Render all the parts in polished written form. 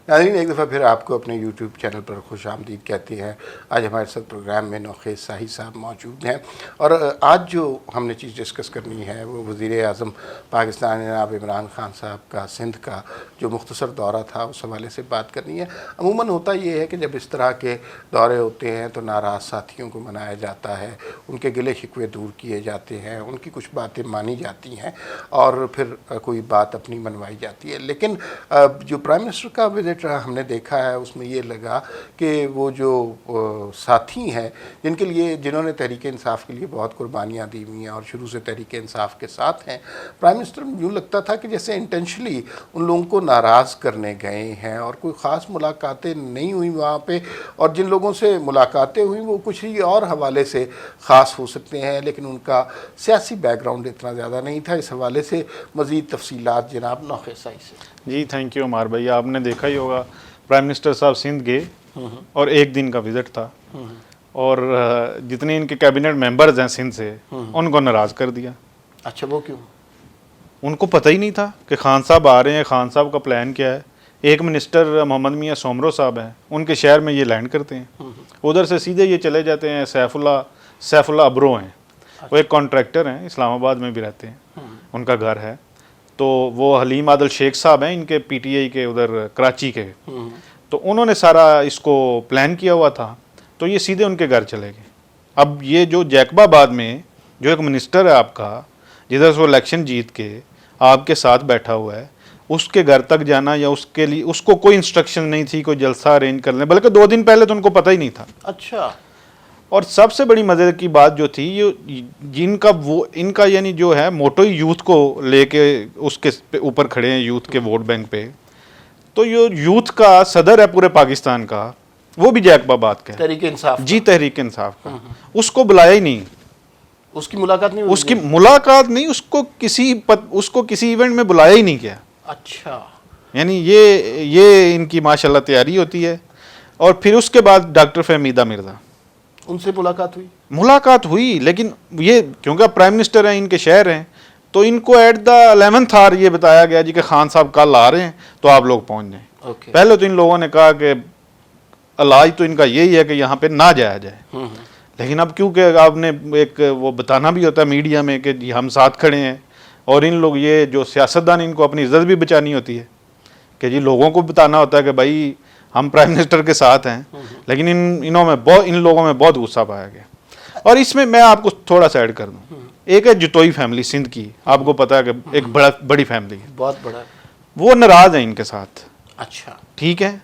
ناظرین ایک دفعہ پھر آپ کو اپنے یوٹیوب چینل پر خوش آمدید کہتے ہیں. آج ہمارے ساتھ پروگرام میں نوخیز ساہی صاحب موجود ہیں اور آج جو ہم نے چیز ڈسکس کرنی ہے وہ وزیر اعظم پاکستان جناب عمران خان صاحب کا سندھ کا جو مختصر دورہ تھا اس حوالے سے بات کرنی ہے. عموماً ہوتا یہ ہے کہ جب اس طرح کے دورے ہوتے ہیں تو ناراض ساتھیوں کو منایا جاتا ہے, ان کے گلے شکوے دور کیے جاتے ہیں, ان کی کچھ باتیں مانی جاتی ہیں اور پھر کوئی بات اپنی منوائی جاتی ہے. لیکن جو پرائم منسٹر کا وزٹ ہم نے دیکھا ہے اس میں یہ لگا کہ وہ جو ساتھی ہیں جنہوں نے تحریک انصاف کے لیے بہت قربانیاں دی ہوئی ہیں اور شروع سے تحریک انصاف کے ساتھ ہیں, پرائم منسٹر یوں لگتا تھا کہ جیسے انٹینشلی ان لوگوں کو ناراض کرنے گئے ہیں اور کوئی خاص ملاقاتیں نہیں ہوئی وہاں پہ, اور جن لوگوں سے ملاقاتیں ہوئیں وہ کچھ ہی اور حوالے سے خاص ہو سکتے ہیں لیکن ان کا سیاسی بیک گراؤنڈ اتنا زیادہ نہیں تھا. اس حوالے سے مزید تفصیلات جناب نوخیز ساہی سے. جی تھینک یو عمار بھائی. آپ نے دیکھا ہی ہوگا پرائم منسٹر صاحب سندھ گئے اور ایک دن کا وزٹ تھا اور جتنے ان کے کیبنٹ ممبرز ہیں سندھ سے ان کو ناراض کر دیا. اچھا وہ کیوں؟ ان کو پتہ ہی نہیں تھا کہ خان صاحب آ رہے ہیں, خان صاحب کا پلان کیا ہے. ایک منسٹر محمد میاں سومرو صاحب ہیں, ان کے شہر میں یہ لینڈ کرتے ہیں, ادھر سے سیدھے یہ چلے جاتے ہیں. سیف اللہ ابرو ہیں, وہ ایک کانٹریکٹر ہیں, اسلام آباد میں بھی رہتے ہیں, ان کا گھر ہے. تو وہ حلیم عادل شیخ صاحب ہیں ان کے پی ٹی آئی کے ادھر کراچی کے, تو انہوں نے سارا اس کو پلان کیا ہوا تھا. تو یہ سیدھے ان کے گھر چلے گئے. اب یہ جو جیکب آباد میں جو ایک منسٹر ہے آپ کا, جدھر سے وہ الیکشن جیت کے آپ کے ساتھ بیٹھا ہوا ہے, اس کے گھر تک جانا یا اس کے لیے اس کو کوئی انسٹرکشن نہیں تھی کوئی جلسہ ارینج کر لیں, بلکہ 2 دن پہلے تو ان کو پتہ ہی نہیں تھا. اچھا. اور سب سے بڑی مزے کی بات جو تھی ان کا یعنی جو ہے موٹو یوتھ کو لے کے اس کے اوپر کھڑے ہیں, یوتھ کے ووٹ بینک پہ. تو یہ یوتھ کا صدر ہے پورے پاکستان کا, وہ بھی جیکب آباد کا ہے, تحریک انصاف. جی تحریک انصاف کا. اس کو بلایا ہی نہیں, اس کی ملاقات نہیں, اس کی ملاقات نہیں, اس کو کسی ایونٹ میں بلایا ہی نہیں گیا. اچھا. یعنی یہ ان کی ماشاءاللہ تیاری ہوتی ہے. اور پھر اس کے بعد ڈاکٹر فہمیدہ مرزا, ان سے ملاقات ہوئی لیکن یہ کیونکہ اب پرائم منسٹر ہیں, ان کے شہر ہیں, تو ان کو ایٹ دا 11th آور یہ بتایا گیا جی کہ خان صاحب کل آ رہے ہیں تو آپ لوگ پہنچ جائیں. پہلے تو ان لوگوں نے کہا کہ علاج تو ان کا یہی ہے کہ یہاں پہ نہ جایا جائے, لیکن اب کیونکہ آپ نے ایک وہ بتانا بھی ہوتا ہے میڈیا میں کہ جی ہم ساتھ کھڑے ہیں, اور ان لوگ یہ جو سیاستدان ان کو اپنی عزت بھی بچانی ہوتی ہے کہ جی لوگوں کو بتانا ہوتا ہے کہ بھائی ہم پرائم منسٹر کے ساتھ ہیں, لیکن ان لوگوں میں بہت غصہ پایا گیا. اور اس میں آپ کو تھوڑا سا ایڈ کر دوں, ایک ہے جتوئی فیملی سندھ کی, آپ کو پتا ہے کہ ایک بڑی فیملی ہے, بہت بڑا, وہ ناراض ہیں ان کے ساتھ. اچھا ٹھیک ہے.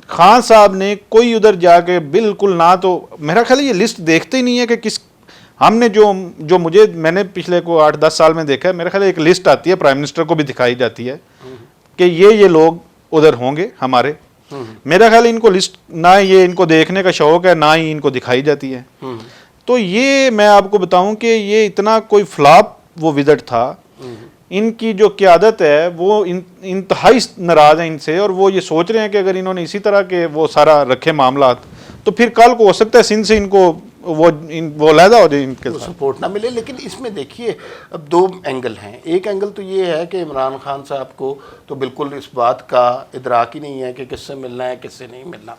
خان صاحب نے کوئی ادھر جا کے بالکل نہ, تو میرا خیال یہ لسٹ دیکھتے ہی نہیں ہے کہ ہم نے جو میں نے پچھلے کو 8-10 سال میں دیکھا ہے, میرا خیال ایک لسٹ آتی ہے پرائم منسٹر کو بھی دکھائی جاتی ہے کہ یہ لوگ ادھر ہوں گے ہمارے. میرا خیال ان کو لسٹ نہ یہ ان کو دیکھنے کا شوق ہے نہ ہی ان کو دکھائی جاتی ہے. تو یہ میں آپ کو بتاؤں کہ یہ اتنا کوئی فلاپ وہ وزٹ تھا. ان کی جو قیادت ہے وہ انتہائی ناراض ہیں ان سے, اور وہ یہ سوچ رہے ہیں کہ اگر انہوں نے اسی طرح کے وہ سارا رکھے معاملات تو پھر کل کو ہو سکتا ہے سندھ سے ان کو وہ علیحدہ ہو جائے, ان کے سپورٹ نہ ملے. لیکن اس میں دیکھیے اب 2 اینگل ہیں. ایک اینگل تو یہ ہے کہ عمران خان صاحب کو تو بالکل اس بات کا ادراک ہی نہیں ہے کہ کس سے ملنا ہے کس سے نہیں ملنا.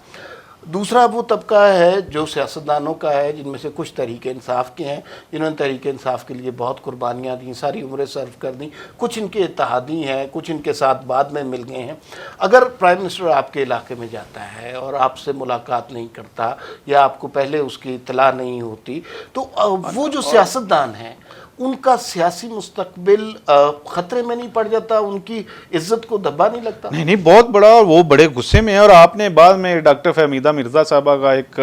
دوسرا وہ طبقہ ہے جو سیاستدانوں کا ہے, جن میں سے کچھ تحریک انصاف کے ہیں جنہوں نے تحریک انصاف کے لیے بہت قربانیاں دیں, ساری عمریں صرف کر دیں. کچھ ان کے اتحادی ہیں, کچھ ان کے ساتھ بعد میں مل گئے ہیں. اگر پرائم منسٹر آپ کے علاقے میں جاتا ہے اور آپ سے ملاقات نہیں کرتا یا آپ کو پہلے اس کی اطلاع نہیں ہوتی, تو وہ جو سیاستدان ہیں ان کا سیاسی مستقبل خطرے میں نہیں پڑ جاتا, ان کی عزت کو دبا نہیں لگتا؟ نہیں بہت بڑا, اور وہ بڑے غصے میں ہے. اور آپ نے بعد میں ڈاکٹر فہمیدہ مرزا صاحبہ کا ایک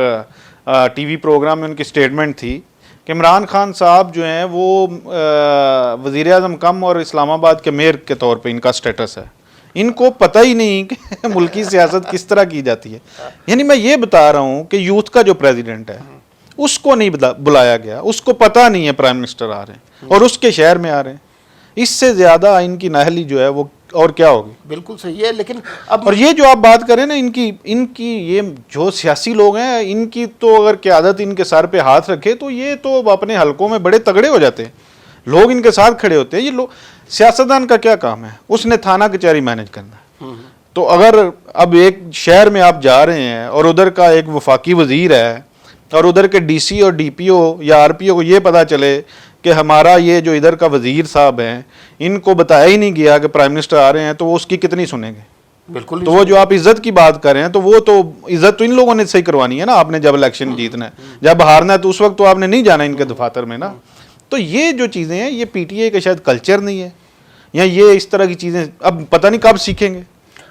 ٹی وی پروگرام میں ان کی سٹیٹمنٹ تھی کہ عمران خان صاحب جو ہیں وہ وزیر اعظم کم اور اسلام آباد کے میئر کے طور پہ ان کا سٹیٹس ہے. ان کو پتہ ہی نہیں کہ ملکی سیاست کس طرح کی جاتی ہے. یعنی میں یہ بتا رہا ہوں کہ یوتھ کا جو پریزیڈنٹ ہے اس کو نہیں بلایا گیا, اس کو پتہ نہیں ہے پرائم منسٹر آ رہے ہیں اور اس کے شہر میں آ رہے ہیں. اس سے زیادہ ان کی نااہلی جو ہے وہ اور کیا ہوگی. بالکل صحیح ہے. لیکن اب اور یہ جو آپ بات کریں نا ان کی یہ جو سیاسی لوگ ہیں ان کی تو اگر قیادت ان کے سر پہ ہاتھ رکھے تو یہ تو اپنے حلقوں میں بڑے تگڑے ہو جاتے ہیں, لوگ ان کے ساتھ کھڑے ہوتے ہیں. یہ لوگ سیاستدان کا کیا کام ہے, اس نے تھانہ کچہری مینج کرنا ہے, تو اگر اب ایک شہر میں آپ جا رہے ہیں اور ادھر کا ایک وفاقی وزیر ہے اور ادھر کے ڈی سی اور ڈی پی او یا آر پی او کو یہ پتا چلے کہ ہمارا یہ جو ادھر کا وزیر صاحب ہیں ان کو بتایا ہی نہیں گیا کہ پرائم منسٹر آ رہے ہیں، تو وہ اس کی کتنی سنیں گے؟ بالکل. تو وہ جو آپ عزت کی بات کر رہے ہیں تو وہ تو عزت تو ان لوگوں نے صحیح کروانی ہے نا. آپ نے جب الیکشن جیتنا ہے، جب ہارنا ہے تو اس وقت تو آپ نے نہیں جانا ان کے دفاتر میں نا. تو یہ جو چیزیں ہیں یہ پی ٹی اے کا شاید کلچر نہیں ہے، یا یہ اس طرح کی چیزیں اب پتہ نہیں کب سیکھیں گے.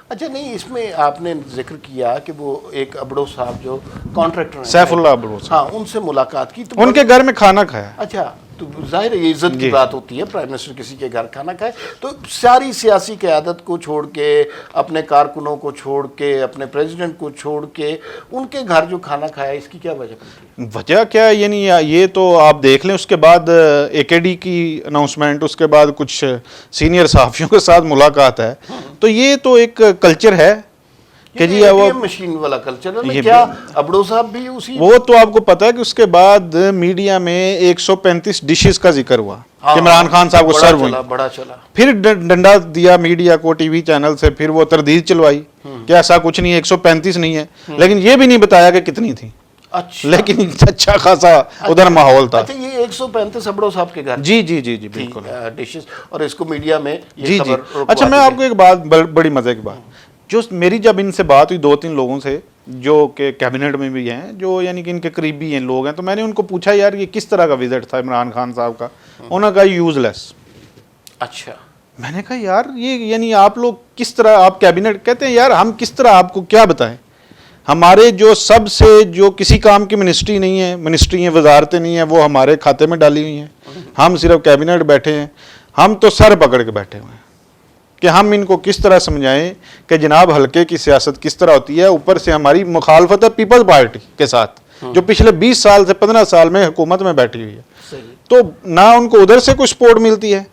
اچھا نہیں، اس میں آپ نے ذکر کیا کہ وہ ایک ابڑو صاحب جو کانٹریکٹر ہیں، سیف اللہ ابڑو صاحب، ہاں ان سے ملاقات کی تو ان کے گھر میں کھانا کھایا. اچھا، تو ظاہر ہے یہ عزت کی بات ہوتی ہے، پرائم منسٹر کسی کے گھر کھانا کھائے. تو ساری سیاسی قیادت کو چھوڑ کے، اپنے کارکنوں کو چھوڑ کے، اپنے پریزیڈنٹ کو چھوڑ کے ان کے گھر جو کھانا کھایا، اس کی کیا وجہ بنتی ہے؟ وجہ کیا ہے؟ یعنی یہ تو آپ دیکھ لیں، اس کے بعد اے کے ڈی کی اناؤنسمنٹ، اس کے بعد کچھ سینئر صحافیوں کے ساتھ ملاقات ہے. تو یہ تو ایک کلچر ہے کہ جی وہ مشین والا کلچر ہے. کیا ابڑو صاحب بھی اسی؟ وہ تو آپ کو پتا ہے کہ اس کے بعد میڈیا میں 135 ڈشز کا ذکر ہوا کہ عمران خان صاحب کو سرو ہوئی. بڑا چلا. پھر ڈنڈا دیا میڈیا کو ٹی وی چینل سے، پھر وہ تردید چلوائی کہ ایسا کچھ نہیں ہے، 135 نہیں ہے. لیکن یہ بھی نہیں بتایا کہ کتنی تھی. اچھا، لیکن اچھا خاصا ادھر ماحول تھا. اچھا، یہ 135 ابڑو صاحب کے گھر جی جی جی جی بالکل ڈشز، اور اس کو میڈیا میں جی جی. خبر. اچھا میں آپ کو ایک بات، بڑی مزے کی بات، جو میری جب ان سے بات ہوئی 2-3 لوگوں سے جو کہ کیبنٹ میں بھی ہیں، جو یعنی کہ ان کے قریبی ہیں لوگ ہیں، تو میں نے ان کو پوچھا یار یہ کس طرح کا وزٹ تھا عمران خان صاحب کا؟ انہوں نے کہا یوز لیس. اچھا. میں نے کہا یار یہ یعنی آپ لوگ کس طرح، آپ کیبنٹ کہتے ہیں یار ہم کس طرح آپ کو کیا بتائیں؟ ہمارے جو سب سے جو کسی کام کی منسٹری نہیں ہے، منسٹری ہیں، وزارتیں نہیں ہیں، وہ ہمارے کھاتے میں ڈالی ہوئی ہیں. ہم صرف کیبنٹ بیٹھے ہیں. ہم تو سر پکڑ کے بیٹھے ہوئے ہیں کہ ہم ان کو کس طرح سمجھائیں کہ جناب حلقے کی سیاست کس طرح ہوتی ہے. اوپر سے ہماری مخالفت ہے پیپلز پارٹی کے ساتھ جو پچھلے 20 سال سے 15 سال میں حکومت میں بیٹھی ہوئی ہے. تو نہ ان کو ادھر سے کچھ سپورٹ ملتی ہے،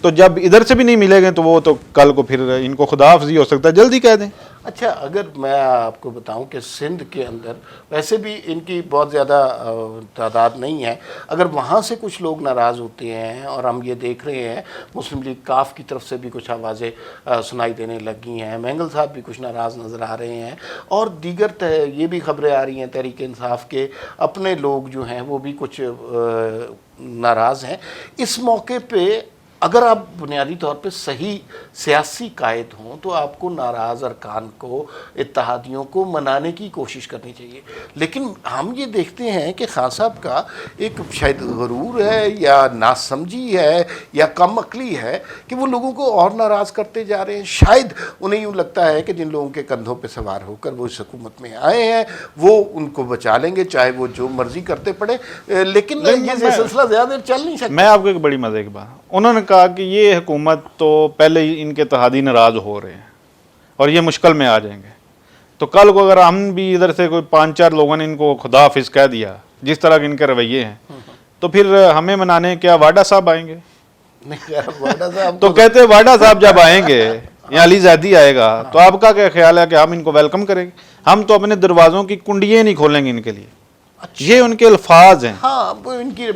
تو جب ادھر سے بھی نہیں ملے گے تو وہ تو کل کو پھر ان کو خدا حافظی ہو سکتا ہے، جلدی کہہ دیں. اچھا، اگر میں آپ کو بتاؤں کہ سندھ کے اندر ویسے بھی ان کی بہت زیادہ تعداد نہیں ہے، اگر وہاں سے کچھ لوگ ناراض ہوتے ہیں، اور ہم یہ دیکھ رہے ہیں مسلم لیگ کاف کی طرف سے بھی کچھ آوازیں سنائی دینے لگی ہیں، مینگل صاحب بھی کچھ ناراض نظر آ رہے ہیں، اور دیگر یہ بھی خبریں آ رہی ہیں تحریک انصاف کے اپنے لوگ جو ہیں وہ بھی کچھ ناراض ہیں. اس موقع پہ اگر آپ بنیادی طور پہ صحیح سیاسی قائد ہوں تو آپ کو ناراض ارکان کو، اتحادیوں کو منانے کی کوشش کرنی چاہیے. لیکن ہم یہ دیکھتے ہیں کہ خان صاحب کا ایک شاید غرور ہے یا ناسمجھی ہے یا کم عقلی ہے کہ وہ لوگوں کو اور ناراض کرتے جا رہے ہیں. شاید انہیں یوں لگتا ہے کہ جن لوگوں کے کندھوں پہ سوار ہو کر وہ اس حکومت میں آئے ہیں وہ ان کو بچا لیں گے، چاہے وہ جو مرضی کرتے پڑے. لیکن یہ سلسلہ زیادہ دیر چل نہیں سکتا. میں آپ کو ایک بڑی مزے کی بات، انہوں نے کہا کہ یہ حکومت تو پہلے ہی ان کے اتحادی ناراض ہو رہے ہیں اور یہ مشکل میں آ جائیں گے. تو کل کو اگر ہم بھی ادھر سے کوئی 5-4 لوگوں نے ان کو خدا حافظ کہہ دیا جس طرح کے ان کے رویے ہیں، تو پھر ہمیں منانے کیا واڈا صاحب آئیں گے؟ تو کہتے ہیں واڈا صاحب جب آئیں گے یا علی زیدی آئے گا تو آپ کا کیا خیال ہے کہ ہم ان کو ویلکم کریں گے؟ ہم تو اپنے دروازوں کی کنڈیاں نہیں کھولیں گے ان کے لیے. یہ ان کے الفاظ ہیں. ہاں، ان کی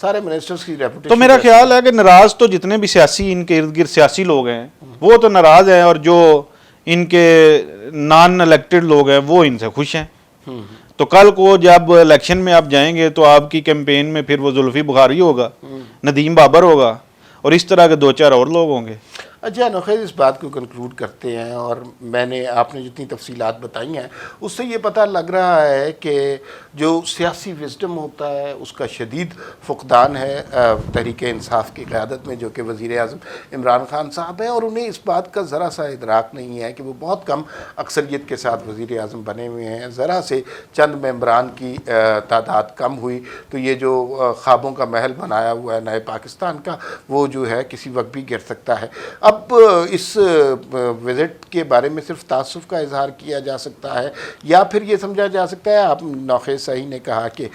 سارے منسٹرز کی ریپوٹیشن. تو میرا خیال ہے کہ ناراض تو جتنے بھی سیاسی ان کے ارد گرد سیاسی لوگ ہیں وہ تو ناراض ہیں، اور جو ان کے نان الیکٹڈ لوگ ہیں وہ ان سے خوش ہیں. تو کل کو جب الیکشن میں آپ جائیں گے تو آپ کی کیمپین میں پھر وہ زلفی بخاری ہوگا، ندیم بابر ہوگا، اور اس طرح کے 2-4 اور لوگ ہوں گے. اچھا نوخیر، اس بات کو کنکلوڈ کرتے ہیں، اور میں نے آپ نے جتنی تفصیلات بتائی ہیں اس سے یہ پتہ لگ رہا ہے کہ جو سیاسی وزڈم ہوتا ہے اس کا شدید فقدان ہے تحریک انصاف کی قیادت میں، جو کہ وزیر اعظم عمران خان صاحب ہیں، اور انہیں اس بات کا ذرا سا ادراک نہیں ہے کہ وہ بہت کم اکثریت کے ساتھ وزیر اعظم بنے ہوئے ہیں. ذرا سے چند ممبران کی تعداد کم ہوئی تو یہ جو خوابوں کا محل بنایا ہوا ہے نئے پاکستان کا، وہ جو ہے کسی وقت بھی گر سکتا ہے. اب اس وزٹ کے بارے میں صرف تعصب کا اظہار کیا جا سکتا ہے یا پھر یہ سمجھا جا سکتا ہے، آپ نوخیر صحیح نے کہا کہ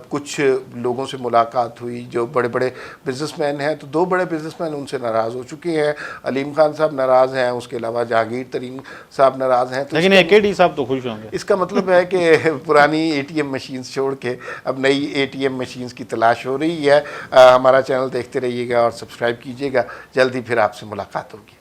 کچھ لوگوں سے ملاقات ہوئی جو بڑے بڑے بزنس مین ہیں، تو 2 بڑے بزنس مین ان سے ناراض ہو چکے ہیں. علیم خان صاحب ناراض ہیں، اس کے علاوہ جہانگیر ترین صاحب ناراض ہیں. لیکن اے کے ڈی صاحب تو خوش ہوں گے. اس کا مطلب ہے کہ پرانی اے ٹی ایم مشینز چھوڑ کے اب نئی اے ٹی ایم مشینز کی تلاش ہو رہی ہے. ہمارا چینل دیکھتے رہیے گا اور سبسکرائب کیجیے گا. جلدی پھر آپ سے ملاقات ہوگی.